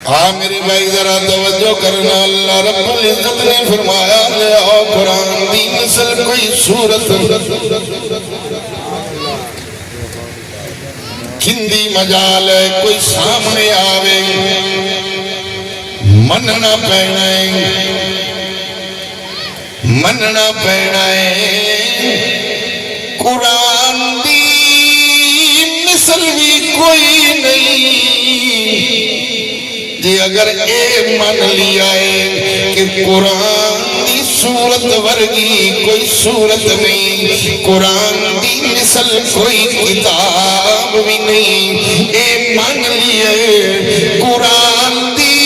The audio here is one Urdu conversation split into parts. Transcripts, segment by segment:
ہاں میرے بھائی ذرا توجہ کرنا، اللہ رب العزت نے فرمایا لے آؤ قرآن دی مثل کوئی صورت کھندی مجال ہے کوئی سامنے آوے مننا پینا ہے قرآن دی مثل بھی کوئی نہیں جی اگر اے من لیا ہے کہ قرآن دی صورت ورگی کوئی صورت نہیں، قرآن دی مثل کوئی کتاب بھی نہیں، اے من لیا ہے قرآن دی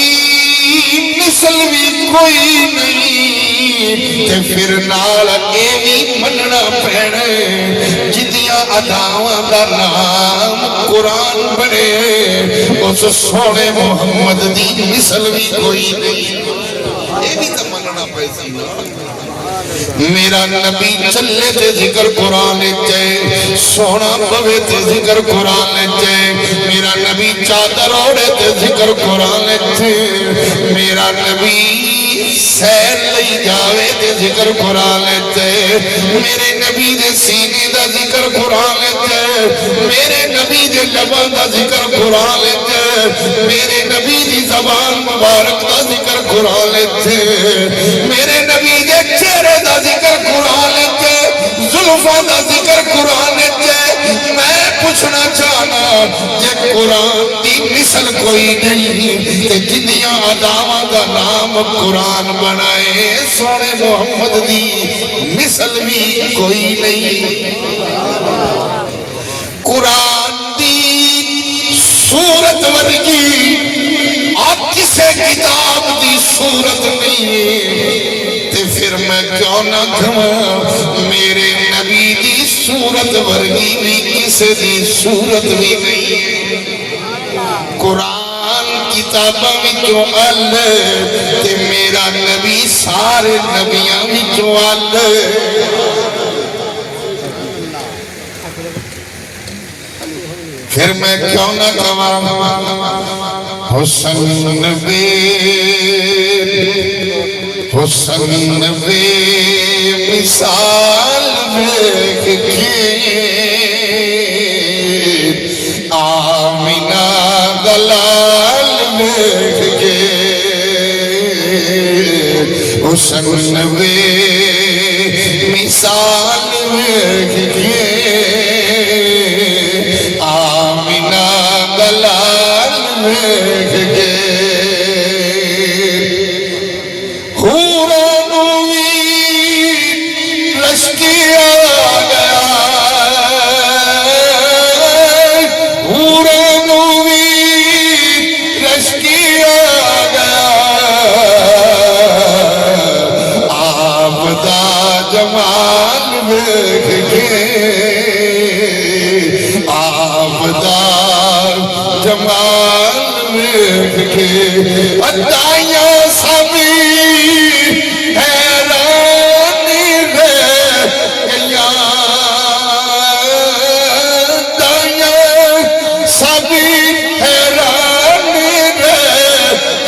مثل بھی کوئی نہیں، تے پھر نال اے بھی مننا پینا جدیاں اداواں دا نام قرآن بنے اس سونے محمد دی مثل بھی کوئی نہیں، یہ بھی تو مننا پیسی میرا نبی چلے تے ذکر قرآن چے سونا بوے تے ذکر قرآن چے میرا نبی چادر اوڑے تے ذکر قرآن چے میرا نبی سیر لئی جاوے تے ذکر قرآن چے میرے نبی دے سینے دا ذکر قرآن چے میرے نبی دے لبان دا ذکر قرآن چے میرے نبی دی زبان مبارک دا ذکر قرآن چے میرے نبی دے چہرے دا ذکر قرآن چے زلفاں دا ذکر قرآن چے میں پوچھنا چاہنا جے قرآن دی مثل کوئی نہیں تے جنیاں اداواں دا نام قرآن بنائے سونے محمد دی مثل بھی کوئی نہیں، قرآن دی صورت ورگی آپ کسے کتاب دی صورت نہیں ہے تے پھر میں کیوں نہ کھوں میرے نبی دی صورت ورگی بھی کسے دی صورت بھی نہیں ہے، قرآن کتاباں وچوں اللہ تے میرا نبی سارے نبیاں وچوں اللہ، پھر میں کیوں نہ کہواں حسن بے مثال دیکھ کے آمینہ دلال دیکھ کے حسن بے مثال دیکھ کے آمینہ دلال دیکھ کے ادائیاں سبھی حیرانی رہ گیاں ادائیاں سبھی حیرانی رہ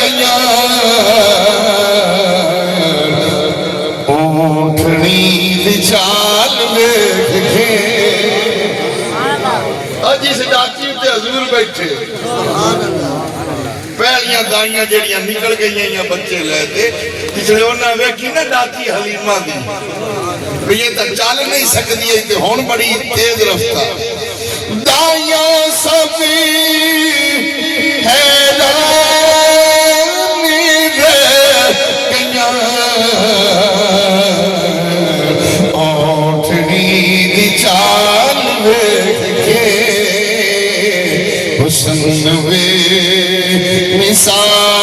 گیاں اونٹنی دی چال دیکھ کے جس ڈاکی تے حضور بیٹھے پہلیاں دائیاں جڑیاں نکل گئیاں یا بچے لیتے پچھلے انہاں ویکھی نا ڈاکی حلیمہ دی یہ تا چال نہیں سکتی ہے کہ ہون بڑی تیز رفتہ دائیاں سبھی حیرانی رہ گیاں اونٹنی دی چال دیکھ کے حسن بے مثال